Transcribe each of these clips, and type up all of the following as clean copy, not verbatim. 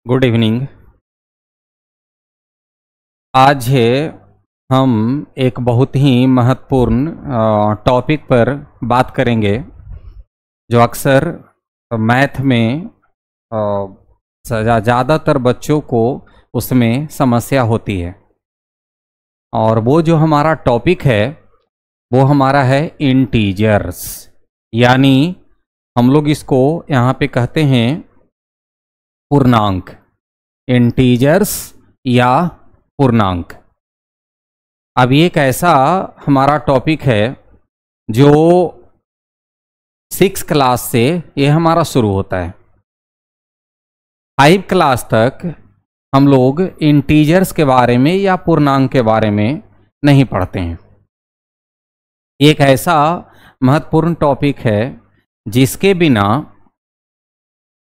Good evening. आज हम एक बहुत ही महत्वपूर्ण टॉपिक पर बात करेंगे जो अक्सर मैथ में ज़्यादातर बच्चों को उसमें समस्या होती है। और वो जो हमारा टॉपिक है वो हमारा है इंटीजर्स, यानी हम लोग इसको यहाँ पे कहते हैं पूर्णांक, इंटीजर्स या पूर्णांक। अब ये एक ऐसा हमारा टॉपिक है जो 6 क्लास से ये हमारा शुरू होता है। 5 क्लास तक हम लोग इंटीजर्स के बारे में या पूर्णांक के बारे में नहीं पढ़ते हैं। एक ऐसा महत्वपूर्ण टॉपिक है जिसके बिना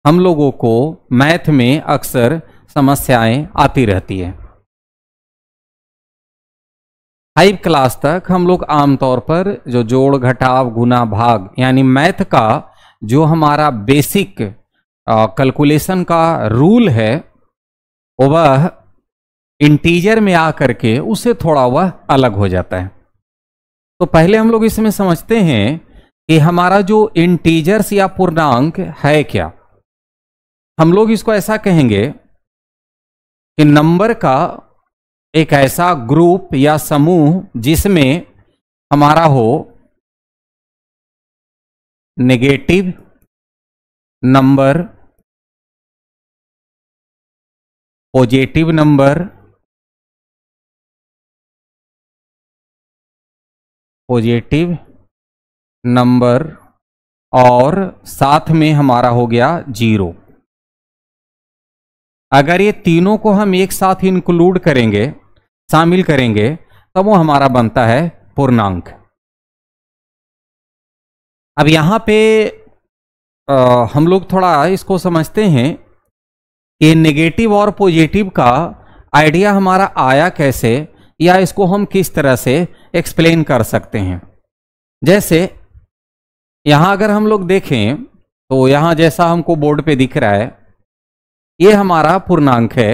हम लोगों को मैथ में अक्सर समस्याएं आती रहती है। 5 क्लास तक हम लोग आमतौर पर जो जोड़ घटाव गुना भाग यानी मैथ का जो हमारा बेसिक कैलकुलेशन का रूल है वह इंटीजर में आकर के उससे थोड़ा वह अलग हो जाता है। तो पहले हम लोग इसमें समझते हैं कि हमारा जो इंटीजर्स या पूर्णांक है क्या। हम लोग इसको ऐसा कहेंगे कि नंबर का एक ऐसा ग्रुप या समूह जिसमें हमारा हो नेगेटिव नंबर, पॉजिटिव नंबर, और साथ में हमारा हो गया 0। अगर ये तीनों को हम एक साथ इंक्लूड करेंगे, शामिल करेंगे, तब वो हमारा बनता है पूर्णांक। अब यहाँ पे हम लोग थोड़ा इसको समझते हैं कि नेगेटिव और पॉजिटिव का आइडिया हमारा आया कैसे, या इसको हम किस तरह से एक्सप्लेन कर सकते हैं। जैसे यहाँ अगर हम लोग देखें तो यहाँ जैसा हमको बोर्ड पे दिख रहा है ये हमारा पूर्णांक है।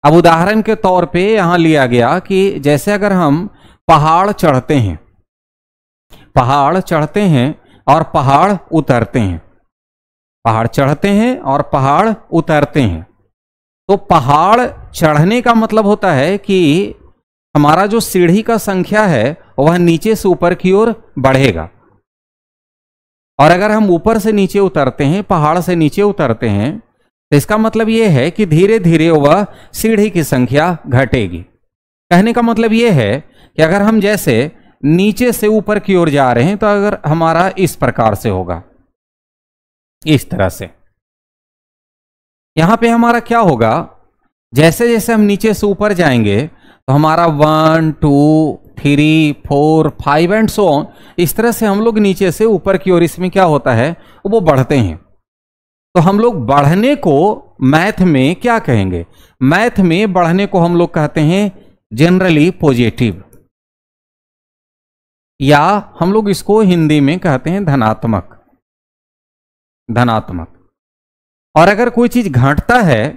अब उदाहरण के तौर पे यहाँ लिया गया कि जैसे अगर हम पहाड़ चढ़ते हैं और पहाड़ उतरते हैं, पहाड़ चढ़ते हैं और पहाड़ उतरते हैं, तो पहाड़ चढ़ने का मतलब होता है कि हमारा जो सीढ़ी का संख्या है वह नीचे से ऊपर की ओर बढ़ेगा। और अगर हम ऊपर से नीचे उतरते हैं, पहाड़ से नीचे उतरते हैं, तो इसका मतलब यह है कि धीरे धीरे वह सीढ़ी की संख्या घटेगी। कहने का मतलब यह है कि अगर हम जैसे नीचे से ऊपर की ओर जा रहे हैं तो अगर हमारा इस प्रकार से होगा, इस तरह से। यहां पे हमारा क्या होगा, जैसे जैसे हम नीचे से ऊपर जाएंगे तो हमारा 1 2 3 4 5 एंड सो ऑन, इस तरह से हम लोग नीचे से ऊपर की ओर इसमें क्या होता है वो बढ़ते हैं। तो हम लोग बढ़ने को मैथ में क्या कहेंगे, मैथ में बढ़ने को हम लोग कहते हैं जनरली पॉजिटिव, या हम लोग इसको हिंदी में कहते हैं धनात्मक। और अगर कोई चीज घटता है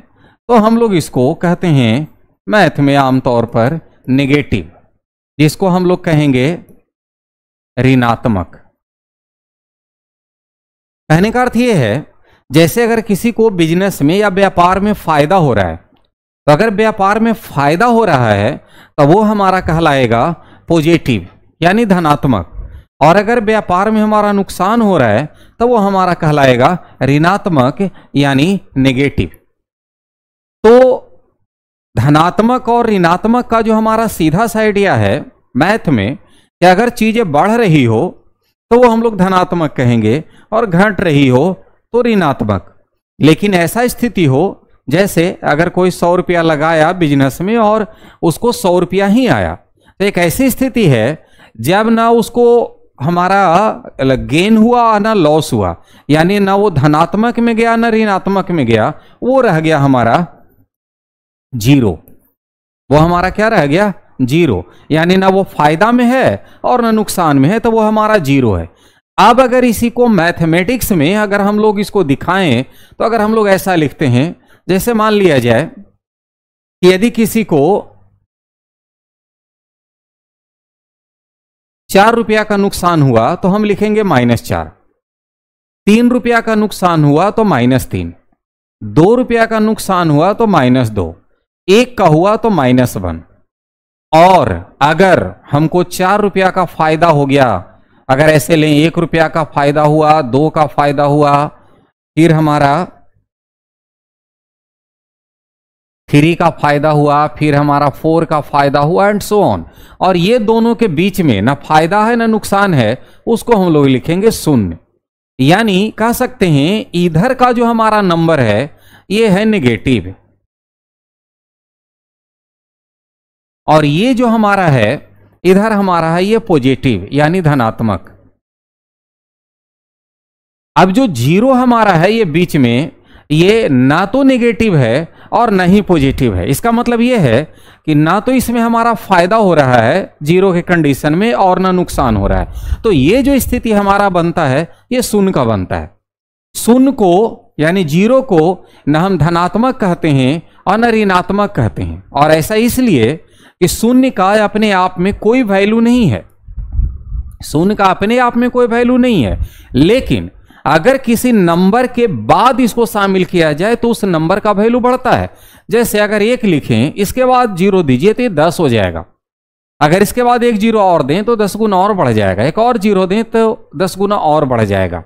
तो हम लोग इसको कहते हैं मैथ में आमतौर पर नेगेटिव, जिसको हम लोग कहेंगे ऋणात्मक। कहने का अर्थ यह है जैसे अगर किसी को बिजनेस में या व्यापार में फायदा हो रहा है, तो अगर व्यापार में फायदा हो रहा है तो वो हमारा कहलाएगा पॉजिटिव यानी धनात्मक। और अगर व्यापार में हमारा नुकसान हो रहा है तो वो हमारा कहलाएगा ऋणात्मक यानी नेगेटिव। तो धनात्मक और ऋणात्मक का जो हमारा सीधा सा आइडिया है मैथ में कि अगर चीजें बढ़ रही हो तो वो हम लोग धनात्मक कहेंगे और घट रही हो तो ऋणात्मक। लेकिन ऐसा स्थिति हो जैसे अगर कोई 100 रुपया लगाया बिजनेस में और उसको 100 रुपया ही आया, तो एक ऐसी स्थिति है जब ना उसको हमारा गेन हुआ ना लॉस हुआ, यानी ना वो धनात्मक में गया ना ऋणात्मक में गया, वो रह गया हमारा 0। वो हमारा क्या रह गया 0, यानी ना वो फायदा में है और ना नुकसान में है, तो वो हमारा 0 है। अब अगर इसी को मैथमेटिक्स में अगर हम लोग इसको दिखाएं तो अगर हम लोग ऐसा लिखते हैं जैसे मान लिया जाए कि यदि किसी को 4 रुपया का नुकसान हुआ तो हम लिखेंगे -4। 3 रुपया का नुकसान हुआ तो -3। 2 रुपया का नुकसान हुआ तो -2। 1 का हुआ तो -1। और अगर हमको 4 रुपया का फायदा हो गया, अगर ऐसे लें 1 रुपया का फायदा हुआ, 2 का फायदा हुआ, फिर हमारा 3 का फायदा हुआ, फिर हमारा 4 का फायदा हुआ एंड सो ऑन। और ये दोनों के बीच में ना फायदा है ना नुकसान है, उसको हम लोग लिखेंगे शून्य। यानी कह सकते हैं इधर का जो हमारा नंबर है ये है नेगेटिव, और ये जो हमारा है इधर हमारा है ये पॉजिटिव यानी धनात्मक। अब जो 0 हमारा है ये बीच में, ये ना तो नेगेटिव है और ना ही पॉजिटिव है। इसका मतलब ये है कि ना तो इसमें हमारा फायदा हो रहा है 0 के कंडीशन में और ना नुकसान हो रहा है। तो ये जो स्थिति हमारा बनता है ये शून्य का बनता है। शून्य को यानी 0 को ना हम धनात्मक कहते हैं और ना ऋणात्मक कहते हैं। और ऐसा इसलिए कि शून्य का अपने आप में कोई वैल्यू नहीं है, शून्य का अपने आप में कोई वैल्यू नहीं है। लेकिन अगर किसी नंबर के बाद इसको शामिल किया जाए तो उस नंबर का वैल्यू बढ़ता है। जैसे अगर 1 लिखें, इसके बाद 0 दीजिए तो ये 10 हो जाएगा। अगर इसके बाद 1 0 और दें तो 10 गुना और बढ़ जाएगा। एक और 0 दें तो 10 गुना और बढ़ जाएगा।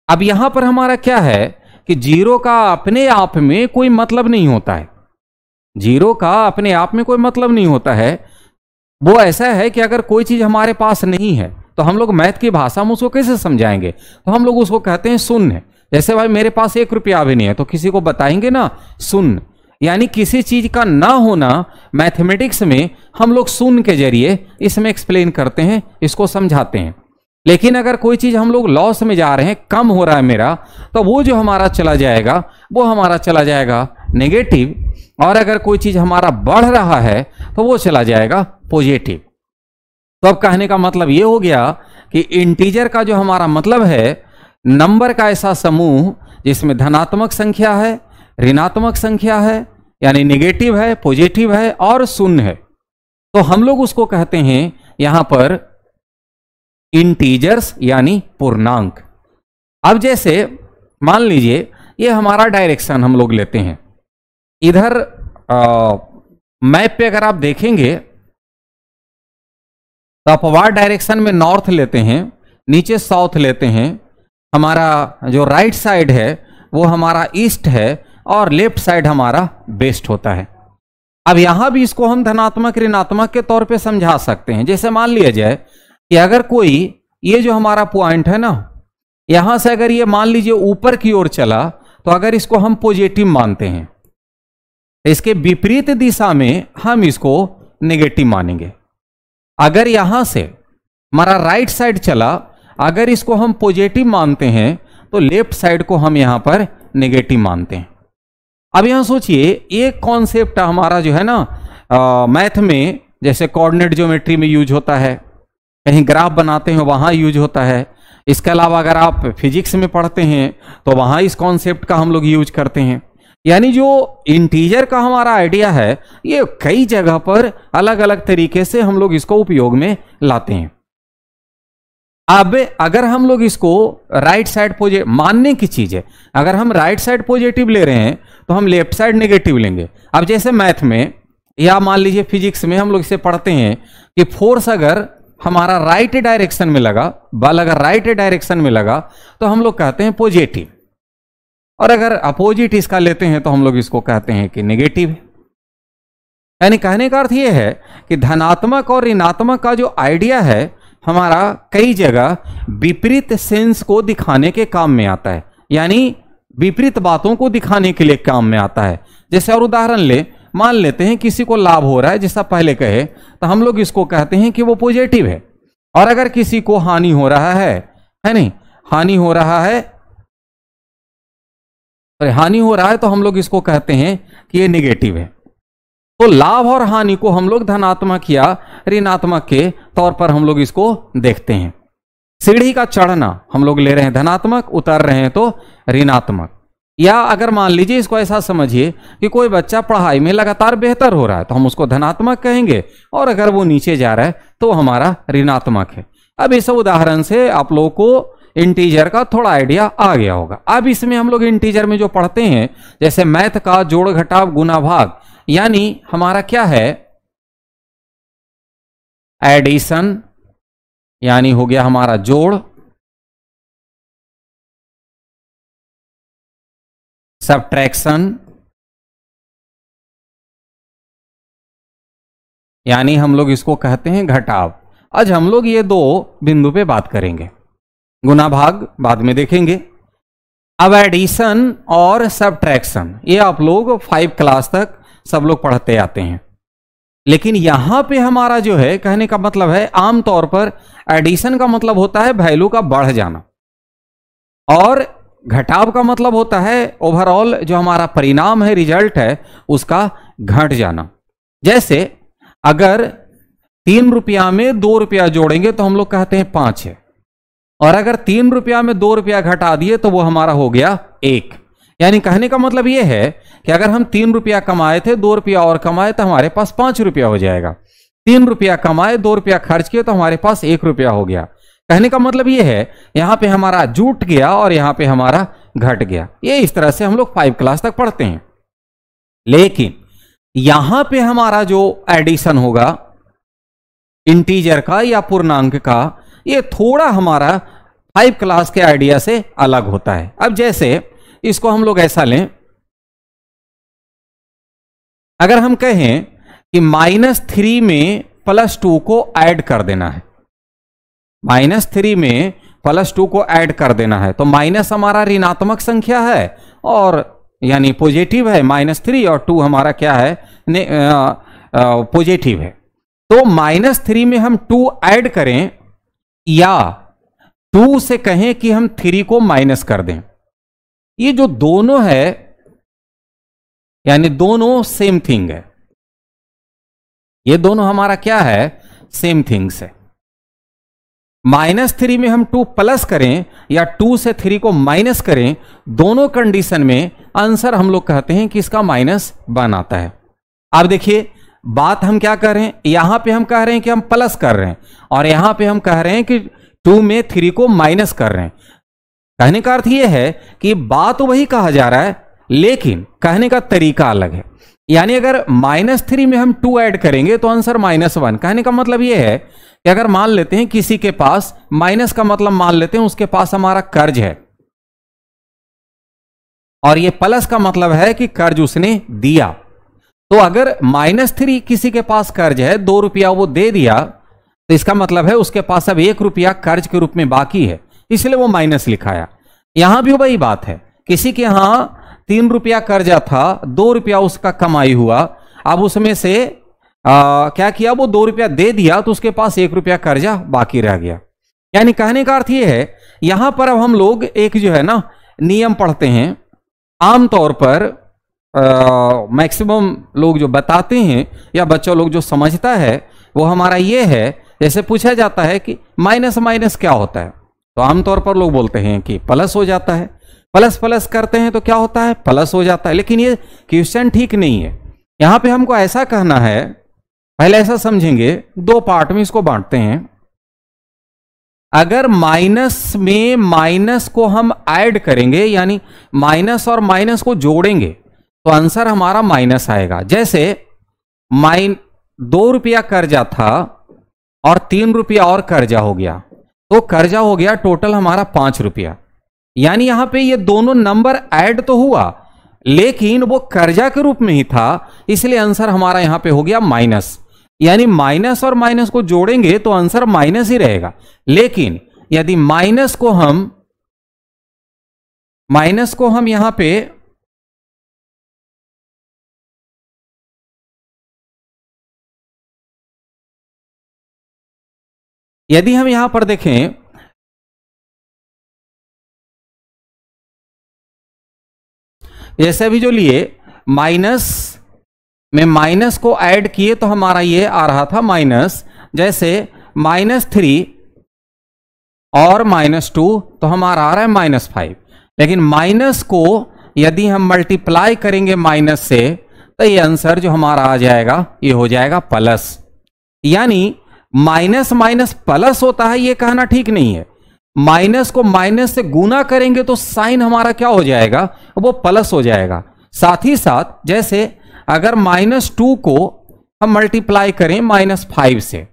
अब यहां पर हमारा क्या है कि 0 का अपने आप में कोई मतलब नहीं होता है। 0 का अपने आप में कोई मतलब नहीं होता है। वो ऐसा है कि अगर कोई चीज हमारे पास नहीं है तो हम लोग मैथ की भाषा में उसको कैसे समझाएंगे, तो हम लोग उसको कहते हैं शून्य। जैसे भाई मेरे पास 1 रुपया भी नहीं है तो किसी को बताएंगे ना शून्य, यानी किसी चीज का ना होना मैथमेटिक्स में हम लोग शून्य के जरिए इसमें एक्सप्लेन करते हैं, इसको समझाते हैं। लेकिन अगर कोई चीज हम लोग लॉस में जा रहे हैं, कम हो रहा है मेरा, तो वो जो हमारा चला जाएगा वो हमारा चला जाएगा नेगेटिव, और अगर कोई चीज हमारा बढ़ रहा है तो वो चला जाएगा पॉजिटिव। तो अब कहने का मतलब ये हो गया कि इंटीजर का जो हमारा मतलब है नंबर का ऐसा समूह जिसमें धनात्मक संख्या है, ऋणात्मक संख्या है यानी नेगेटिव है, पॉजिटिव है और शून्य है, तो हम लोग उसको कहते हैं यहां पर इंटीजर्स यानी पूर्णांक। अब जैसे मान लीजिए ये हमारा डायरेक्शन हम लोग लेते हैं, इधर मैप पे अगर आप देखेंगे तो अपवार्ड डायरेक्शन में नॉर्थ लेते हैं, नीचे साउथ लेते हैं, हमारा जो राइट साइड है वो हमारा ईस्ट है और लेफ्ट साइड हमारा वेस्ट होता है। अब यहां भी इसको हम धनात्मक ऋणात्मक के तौर पे समझा सकते हैं। जैसे मान लिया जाए कि अगर कोई ये जो हमारा पॉइंट है ना, यहां से अगर ये मान लीजिए ऊपर की ओर चला तो अगर इसको हम पॉजिटिव मानते हैं, इसके विपरीत दिशा में हम इसको नेगेटिव मानेंगे। अगर यहां से हमारा राइट साइड चला, अगर इसको हम पॉजिटिव मानते हैं तो लेफ्ट साइड को हम यहां पर नेगेटिव मानते हैं। अब यहां सोचिए एक कॉन्सेप्ट हमारा जो है ना मैथ में, जैसे कोऑर्डिनेट ज्योमेट्री में यूज होता है, कहीं ग्राफ बनाते हैं वहां यूज होता है। इसके अलावा अगर आप फिजिक्स में पढ़ते हैं तो वहां इस कॉन्सेप्ट का हम लोग यूज करते हैं। यानी जो इंटीजर का हमारा आइडिया है ये कई जगह पर अलग अलग तरीके से हम लोग इसको उपयोग में लाते हैं। अब अगर हम लोग इसको राइट साइड पॉजिटिव मानने की चीज है, अगर हम राइट साइड पॉजिटिव ले रहे हैं तो हम लेफ्ट साइड नेगेटिव लेंगे। अब जैसे मैथ में या मान लीजिए फिजिक्स में हम लोग इसे पढ़ते हैं कि फोर्स अगर हमारा राइट डायरेक्शन में लगा, बल अगर राइट डायरेक्शन में लगा तो हम लोग कहते हैं पॉजिटिव, और अगर अपोजिट इसका लेते हैं तो हम लोग इसको कहते हैं कि नेगेटिव। यानी कहने का अर्थ यह है कि धनात्मक और ऋणात्मक का जो आइडिया है हमारा कई जगह विपरीत सेंस को दिखाने के काम में आता है, यानी विपरीत बातों को दिखाने के लिए काम में आता है। जैसे और उदाहरण ले, मान लेते हैं किसी को लाभ हो रहा है, जैसा पहले कहे, तो हम लोग इसको कहते हैं कि वो पॉजिटिव है। और अगर किसी को हानि हो रहा है नहीं, हानि हो रहा है, हानि हो रहा है तो हम लोग इसको कहते हैं कि ये नेगेटिव है। तो लाभ और हानि को हम लोग धनात्मक या ऋणात्मक के तौर पर हम लोग इसको देखते हैं। सीढ़ी का चढ़ना हम लोग ले रहे हैं धनात्मक, उतर रहे हैं तो ऋणात्मक। या अगर मान लीजिए इसको ऐसा समझिए कि कोई बच्चा पढ़ाई में लगातार बेहतर हो रहा है तो हम उसको धनात्मक कहेंगे, और अगर वो नीचे जा रहा है तो हमारा ऋणात्मक है। अब इस उदाहरण से आप लोगों को इंटीजर का थोड़ा आइडिया आ गया होगा। अब इसमें हम लोग इंटीजर में जो पढ़ते हैं, जैसे मैथ का जोड़ घटाव गुना भाग, यानी हमारा क्या है, एडिशन, यानी हो गया हमारा जोड़, सब्ट्रैक्शन, यानी हम लोग इसको कहते हैं घटाव। आज हम लोग ये दो बिंदु पे बात करेंगे, गुना भाग बाद में देखेंगे। अब एडिशन और सब्ट्रैक्शन ये आप लोग 5 क्लास तक सब लोग पढ़ते आते हैं, लेकिन यहां पे हमारा जो है कहने का मतलब है, आमतौर पर एडिशन का मतलब होता है वैल्यू का बढ़ जाना, और घटाव का मतलब होता है ओवरऑल जो हमारा परिणाम है, रिजल्ट है, उसका घट जाना। जैसे अगर 3 रुपया में 2 रुपया जोड़ेंगे तो हम लोग कहते हैं 5 है, और अगर 3 रुपया में 2 रुपया घटा दिए तो वो हमारा हो गया 1। यानी कहने का मतलब ये है कि अगर हम 3 रुपया कमाए थे, 2 रुपया और कमाए तो हमारे पास 5 रुपया हो जाएगा। 3 रुपया कमाए, 2 रुपया खर्च किए तो हमारे पास 1 रुपया हो गया। कहने का मतलब ये है यहां पे हमारा जुट गया और यहां पे हमारा घट गया। ये इस तरह से हम लोग 5 क्लास तक पढ़ते हैं। लेकिन यहां पे हमारा जो एडिशन होगा इंटीजर का या पूर्णांक का, ये थोड़ा हमारा 5 क्लास के आइडिया से अलग होता है। अब जैसे इसको हम लोग ऐसा लें, अगर हम कहें कि -3 में +2 को ऐड कर देना है, -3 में +2 को ऐड कर देना है, तो माइनस हमारा ऋणात्मक संख्या है और यानी पॉजिटिव है, -3, और 2 हमारा क्या है, पॉजिटिव है। तो -3 में हम 2 ऐड करें या 2 से कहें कि हम 3 को माइनस कर दें, ये जो दोनों है यानी दोनों सेम थिंग है, ये दोनों हमारा क्या है, सेम थिंग्स है। -3 में हम 2 प्लस करें या 2 से 3 को माइनस करें, दोनों कंडीशन में आंसर हम लोग कहते हैं कि इसका -1 आता है। अब देखिए बात हम क्या कर रहे हैं, यहां पे हम कह रहे हैं कि हम प्लस कर रहे हैं, और यहां पे हम कह रहे हैं कि 2 में 3 को माइनस कर रहे हैं। कहने का अर्थ यह है कि बात वही कहा जा रहा है, लेकिन कहने का तरीका अलग है। यानी अगर -3 में हम 2 ऐड करेंगे तो आंसर -1। कहने का मतलब यह है कि अगर मान लेते हैं किसी के पास, माइनस का मतलब मान लेते हैं उसके पास हमारा कर्ज है, और ये प्लस का मतलब है कि कर्ज उसने दिया। तो अगर -3 किसी के पास कर्ज है, 2 रुपया वो दे दिया, तो इसका मतलब है उसके पास अब 1 रुपया कर्ज के रूप में बाकी है, इसलिए वो माइनस लिखाया। यहां भी वही बात है, किसी के यहां 3 रुपया कर्जा था, 2 रुपया उसका कमाई हुआ, अब उसमें से क्या किया, वो 2 रुपया दे दिया तो उसके पास 1 रुपया कर्जा बाकी रह गया। यानी कहने का अर्थ यह है, यहां पर अब हम लोग एक जो है ना नियम पढ़ते हैं, आमतौर पर मैक्सिमम लोग जो बताते हैं या बच्चों लोग जो समझता है वो हमारा ये है, जैसे पूछा जाता है कि माइनस माइनस क्या होता है, तो आमतौर पर लोग बोलते हैं कि प्लस हो जाता है, प्लस प्लस करते हैं तो क्या होता है, प्लस हो जाता है। लेकिन ये क्वेश्चन ठीक नहीं है। यहां पे हमको ऐसा कहना है, पहले ऐसा समझेंगे, 2 पार्ट में इसको बांटते हैं। अगर माइनस में माइनस को हम ऐड करेंगे, यानी माइनस और माइनस को जोड़ेंगे, तो आंसर हमारा माइनस आएगा। जैसे 2 रुपया कर्जा था और 3 रुपया और कर्जा हो गया, तो कर्जा हो गया टोटल हमारा 5 रुपया। यानी यहां पे ये दोनों नंबर ऐड तो हुआ, लेकिन वो कर्जा के रूप में ही था, इसलिए आंसर हमारा यहां पे हो गया माइनस। यानी माइनस और माइनस को जोड़ेंगे तो आंसर माइनस ही रहेगा। लेकिन यदि माइनस को हम यहां पे यदि हम यहां पर देखें, जैसे अभी जो लिए माइनस में माइनस को ऐड किए तो हमारा ये आ रहा था माइनस, जैसे -3 और -2 तो हमारा आ रहा है -5। लेकिन माइनस को यदि हम मल्टीप्लाई करेंगे माइनस से तो ये आंसर जो हमारा आ जाएगा ये हो जाएगा प्लस। यानी माइनस माइनस प्लस होता है ये कहना ठीक नहीं है। माइनस को माइनस से गुना करेंगे तो साइन हमारा क्या हो जाएगा, वो प्लस हो जाएगा। साथ ही साथ जैसे अगर -2 को हम मल्टीप्लाई करें -5 से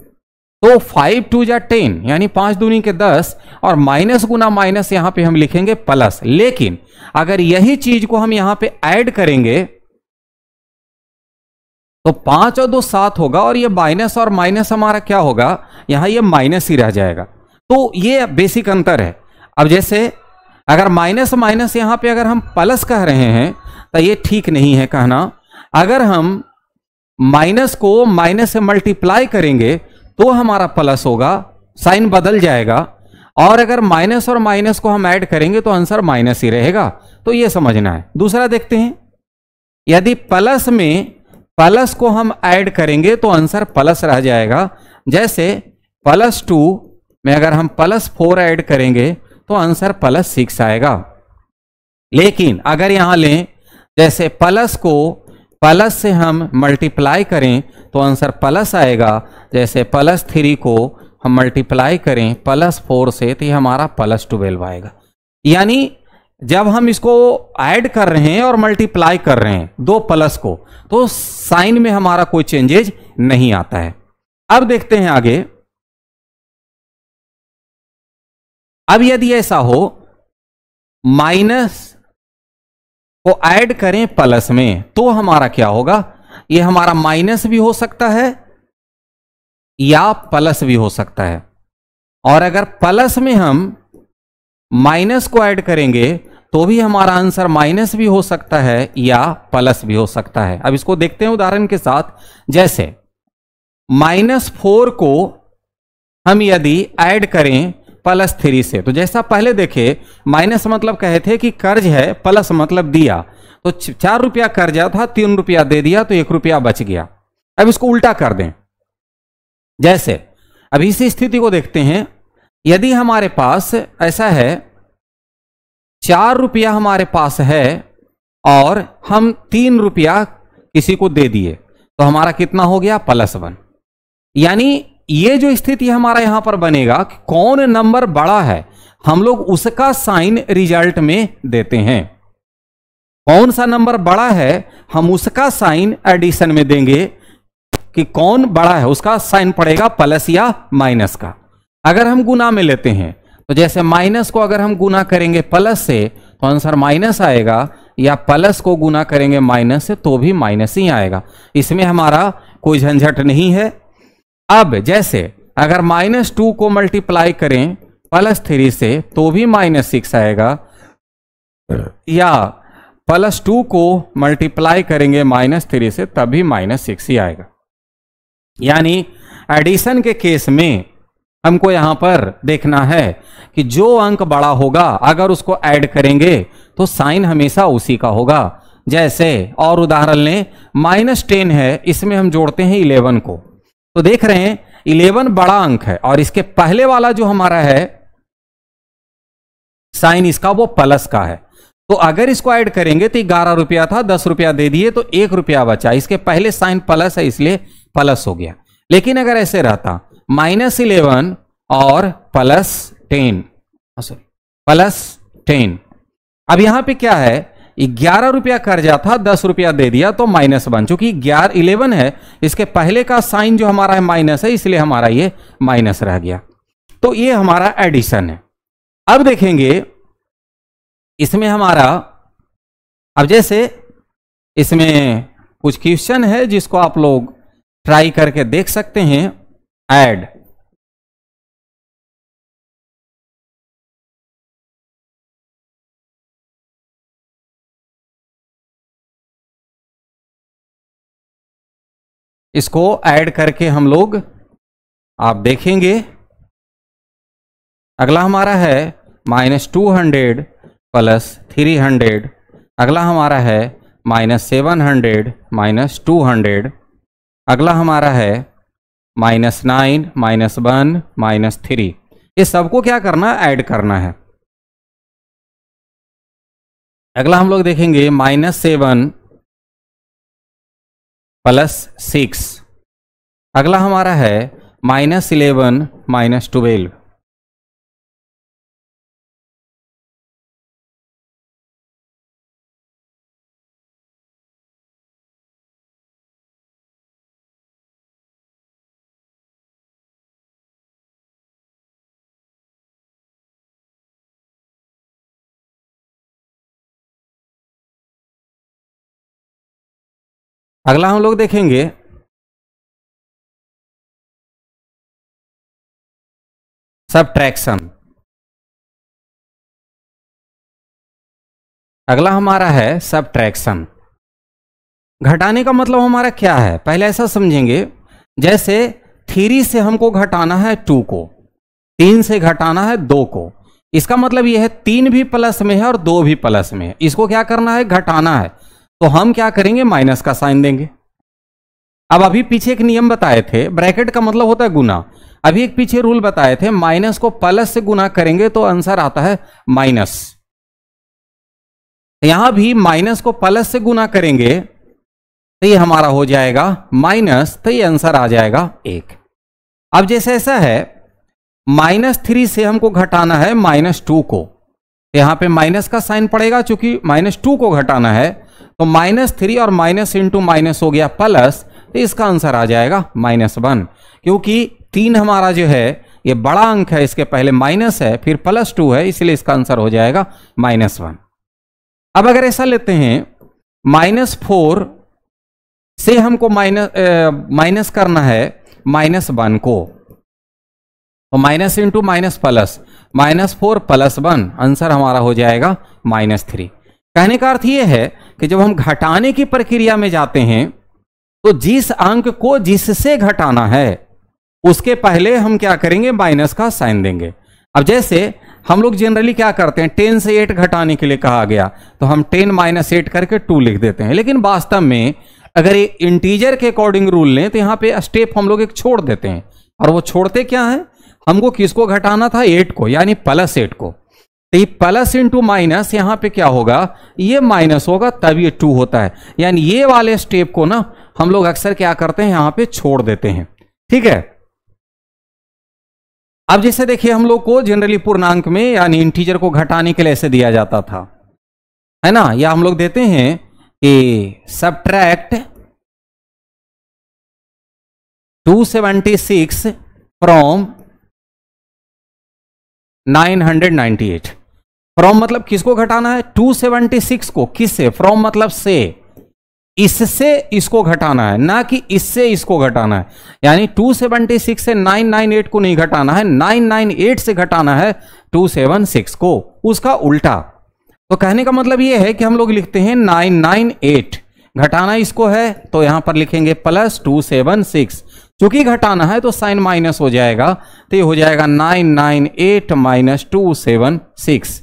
तो 5 2 जा 10 यानी 5 दूनी के 10 और माइनस गुना माइनस यहां पे हम लिखेंगे प्लस। लेकिन अगर यही चीज को हम यहां पे ऐड करेंगे तो 5 और 2 7 होगा और ये माइनस और माइनस हमारा क्या होगा, यहां ये माइनस ही रह जाएगा। तो ये बेसिक अंतर है। अब जैसे अगर माइनस माइनस यहां पे अगर हम प्लस कह रहे हैं तो ये ठीक नहीं है कहना। अगर हम माइनस को माइनस से मल्टीप्लाई करेंगे तो हमारा प्लस होगा, साइन बदल जाएगा। और अगर माइनस और माइनस को हम ऐड करेंगे तो आंसर माइनस ही रहेगा। तो ये समझना है। दूसरा देखते हैं, यदि प्लस में प्लस को हम ऐड करेंगे तो आंसर प्लस रह जाएगा। जैसे +2 में अगर हम +4 ऐड करेंगे तो आंसर +6 आएगा। लेकिन अगर यहां लें जैसे प्लस को प्लस से हम मल्टीप्लाई करें तो आंसर प्लस आएगा। जैसे +3 को हम मल्टीप्लाई करें +4 से तो ये हमारा +12 आएगा। यानी जब हम इसको ऐड कर रहे हैं और मल्टीप्लाई कर रहे हैं दो प्लस को तो साइन में हमारा कोई चेंजेज नहीं आता है। अब देखते हैं आगे। अब यदि ऐसा हो माइनस को ऐड करें प्लस में तो हमारा क्या होगा, ये हमारा माइनस भी हो सकता है या प्लस भी हो सकता है। और अगर प्लस में हम माइनस को ऐड करेंगे तो भी हमारा आंसर माइनस भी हो सकता है या प्लस भी हो सकता है। अब इसको देखते हैं उदाहरण के साथ। जैसे -4 को हम यदि ऐड करें +3 से तो जैसा पहले देखे माइनस मतलब कहे थे कि कर्ज है, प्लस मतलब दिया। तो 4 रुपया कर्जा था, 3 रुपया दे दिया तो 1 रुपया बच गया। अब इसको उल्टा कर दें। जैसे अब इसी स्थिति को देखते हैं, यदि हमारे पास ऐसा है 4 रुपया हमारे पास है और हम 3 रुपया किसी को दे दिए तो हमारा कितना हो गया, +1। यानी ये जो स्थिति हमारा यहां पर बनेगा कि कौन नंबर बड़ा है हम लोग उसका साइन रिजल्ट में देते हैं। कौन सा नंबर बड़ा है हम उसका साइन एडिशन में देंगे कि कौन बड़ा है उसका साइन पड़ेगा प्लस या माइनस का। अगर हम गुना में लेते हैं तो जैसे माइनस को अगर हम गुना करेंगे प्लस से तो आंसर माइनस आएगा, या प्लस को गुना करेंगे माइनस से तो भी माइनस ही आएगा। इसमें हमारा कोई झंझट नहीं है। अब जैसे अगर -2 को मल्टीप्लाई करें +3 से तो भी -6 आएगा, या +2 को मल्टीप्लाई करेंगे -3 से तब भी -6 ही आएगा। यानी एडिशन के केस में हमको यहां पर देखना है कि जो अंक बड़ा होगा अगर उसको ऐड करेंगे तो साइन हमेशा उसी का होगा। जैसे और उदाहरण लें, -10 है, इसमें हम जोड़ते हैं 11 को तो देख रहे हैं 11 बड़ा अंक है और इसके पहले वाला जो हमारा है साइन इसका वो प्लस का है। तो अगर इसको ऐड करेंगे तो 11 रुपया था, 10 रुपया दे दिए तो 1 रुपया बचा। इसके पहले साइन प्लस है इसलिए प्लस हो गया। लेकिन अगर ऐसे रहता -11 और +10, अब यहां पे क्या है, 11 रुपया कर्जा था, 10 रुपया दे दिया तो -1। चूंकि 11 है इसके पहले का साइन जो हमारा है माइनस है इसलिए हमारा ये माइनस रह गया। तो ये हमारा एडिशन है। अब देखेंगे इसमें हमारा, अब जैसे इसमें कुछ क्वेश्चन है जिसको आप लोग ट्राई करके देख सकते हैं। ऐड इसको ऐड करके हम लोग आप देखेंगे। अगला हमारा है -200 + 300। अगला हमारा है -700 -200। अगला हमारा है -9 -1 -3। ये सबको क्या करना है, ऐड करना है। अगला हम लोग देखेंगे -7 + 6। अगला हमारा है -11 - 12। अगला हम लोग देखेंगे सबट्रैक्शन। अगला हमारा है सबट्रैक्शन। घटाने का मतलब हमारा क्या है, पहले ऐसा समझेंगे। जैसे 3 से हमको घटाना है 2 को, 3 से घटाना है 2 को। इसका मतलब यह है 3 भी प्लस में है और 2 भी प्लस में है। इसको क्या करना है, घटाना है। तो हम क्या करेंगे, माइनस का साइन देंगे। अब अभी पीछे एक नियम बताए थे, ब्रैकेट का मतलब होता है गुना। अभी एक पीछे रूल बताए थे, माइनस को प्लस से गुना करेंगे तो आंसर आता है माइनस। यहां भी माइनस को प्लस से गुना करेंगे तो ये हमारा हो जाएगा माइनस, तो ये आंसर आ जाएगा 1। अब जैसे ऐसा है, -3 से हमको घटाना है -2 को। यहां पे माइनस का साइन पड़ेगा, चूंकि -2 को घटाना है। तो -3 और माइनस इंटू माइनस हो गया प्लस, तो इसका आंसर आ जाएगा -1। क्योंकि 3 हमारा जो है ये बड़ा अंक है, इसके पहले माइनस है फिर +2 है, इसलिए इसका आंसर हो जाएगा -1। अब अगर ऐसा लेते हैं, -4 से हमको माइनस करना है -1 को। तो minus into minus plus, -4 + 1, answer हमारा हो जाएगा -3। कहने का अर्थ यह है कि जब हम घटाने की प्रक्रिया में जाते हैं तो जिस अंक को जिससे घटाना है उसके पहले हम क्या करेंगे, माइनस का साइन देंगे। अब जैसे हम लोग जनरली क्या करते हैं, 10 से 8 घटाने के लिए कहा गया तो हम 10 - 8 करके 2 लिख देते हैं। लेकिन वास्तव में अगर ये इंटीजर के अकॉर्डिंग रूल लें तो यहां पे स्टेप हम लोग एक छोड़ देते हैं। और वो छोड़ते क्या है, हमको किसको घटाना था, 8 को, यानी +8 को। तो ये प्लस इंटू माइनस यहां पे क्या होगा, ये माइनस होगा, तब ये 2 होता है। यानी ये वाले स्टेप को ना हम लोग अक्सर क्या करते हैं, यहां पे छोड़ देते हैं। ठीक है। अब जैसे देखिए, हम लोग को जनरली पूर्णांक में यानी इंटीजर को घटाने के लिए ऐसे दिया जाता था, है ना। या हम लोग देते हैं कि सबट्रैक्ट 276 फ्रॉम 998। फ्रॉम मतलब किसको घटाना है, 276 को। किससे, फ्रॉम मतलब से, इससे इसको घटाना है, ना कि इससे इसको घटाना है। यानी 276 से 998 को नहीं घटाना है, 998 से घटाना है 276 को, उसका उल्टा। तो कहने का मतलब यह है कि हम लोग लिखते हैं 998, घटाना इसको है तो यहां पर लिखेंगे +276। चूंकि घटाना है तो साइन माइनस हो जाएगा, तो ये हो जाएगा 998 - 276।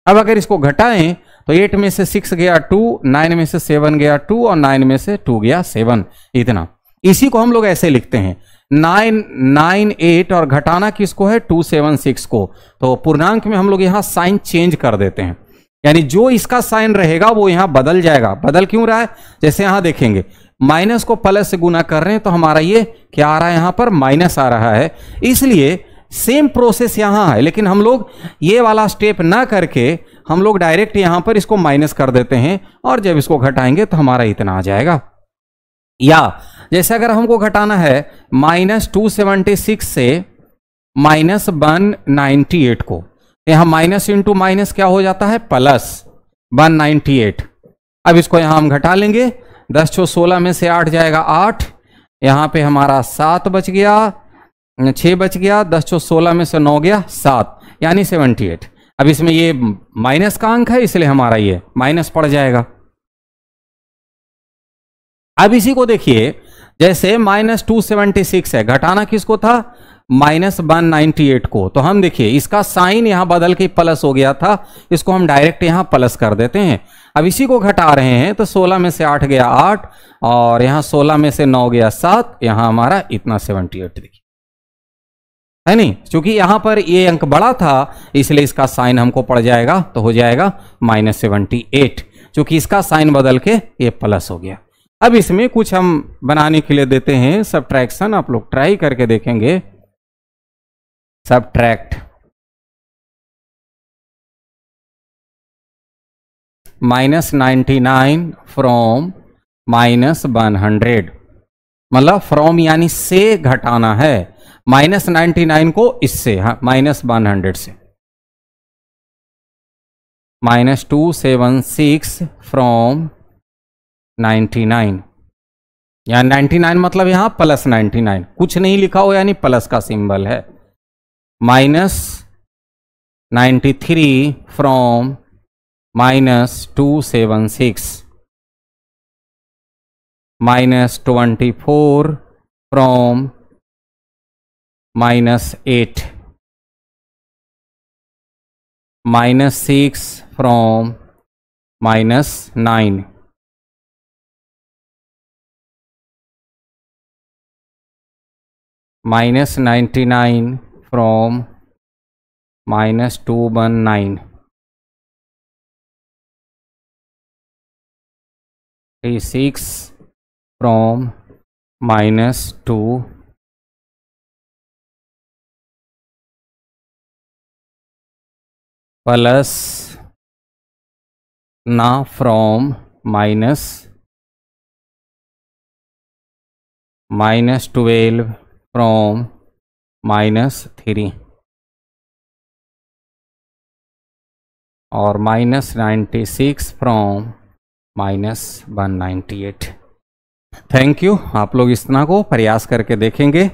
अब अगर इसको घटाएं तो 8 में से 6 गया 2, 9 में से 7 गया 2 और 9 में से 2 गया 7, इतना। इसी को हम लोग ऐसे लिखते हैं 998 और घटाना किसको है, 276 को। तो पूर्णांक में हम लोग यहां साइन चेंज कर देते हैं, यानी जो इसका साइन रहेगा वो यहां बदल जाएगा। बदल क्यों रहा है, जैसे यहां देखेंगे माइनस को प्लस से गुना कर रहे हैं तो हमारा ये क्या आ रहा है, यहां पर माइनस आ रहा है। इसलिए सेम प्रोसेस यहां है, लेकिन हम लोग ये वाला स्टेप ना करके हम लोग डायरेक्ट यहां पर इसको माइनस कर देते हैं और जब इसको घटाएंगे तो हमारा इतना आ जाएगा। या जैसे अगर हमको घटाना है -276 से -198 को, यहां माइनस इंटू माइनस क्या हो जाता है, +198। अब इसको यहां हम घटा लेंगे, 10 × 16 में से 8 जाएगा 8, यहां पे हमारा 7 बच गया, 6 बच गया, 10 × 16 में से 9 गया 7, यानी 78। अब इसमें ये माइनस का अंक है इसलिए हमारा ये माइनस पड़ जाएगा। अब इसी को देखिए, जैसे -276 है, घटाना किसको था, -198 को। तो हम देखिए इसका साइन यहां बदल के प्लस हो गया था, इसको हम डायरेक्ट यहां प्लस कर देते हैं। अब इसी को घटा रहे हैं तो 16 में से 8 गया 8 और यहां 16 में से 9 गया 7, यहां हमारा इतना 78 देखिए। है नहीं, क्योंकि यहां पर ये अंक बड़ा था इसलिए इसका साइन हमको पड़ जाएगा, तो हो जाएगा -78, क्योंकि इसका साइन बदल के ये प्लस हो गया। अब इसमें कुछ हम बनाने के लिए देते हैं सब्ट्रैक्शन, आप लोग ट्राई करके देखेंगे। सब्ट्रैक्ट -99 फ्रॉम -100, मतलब फ्रॉम यानी से घटाना है, -99 को इससे, हाँ -100 से, -276 फ्रॉम 99, या 99 मतलब यहां +99, कुछ नहीं लिखा हो यानी प्लस का सिंबल है, -93 from -276, -24 from -8, -6 from -9, -99 from -219, 36 from -2, plus ना फ्रॉम -12 फ्रॉम -3, और -96 फ्रॉम -198। Thank you. आप लोग इस तरह को प्रयास करके देखेंगे।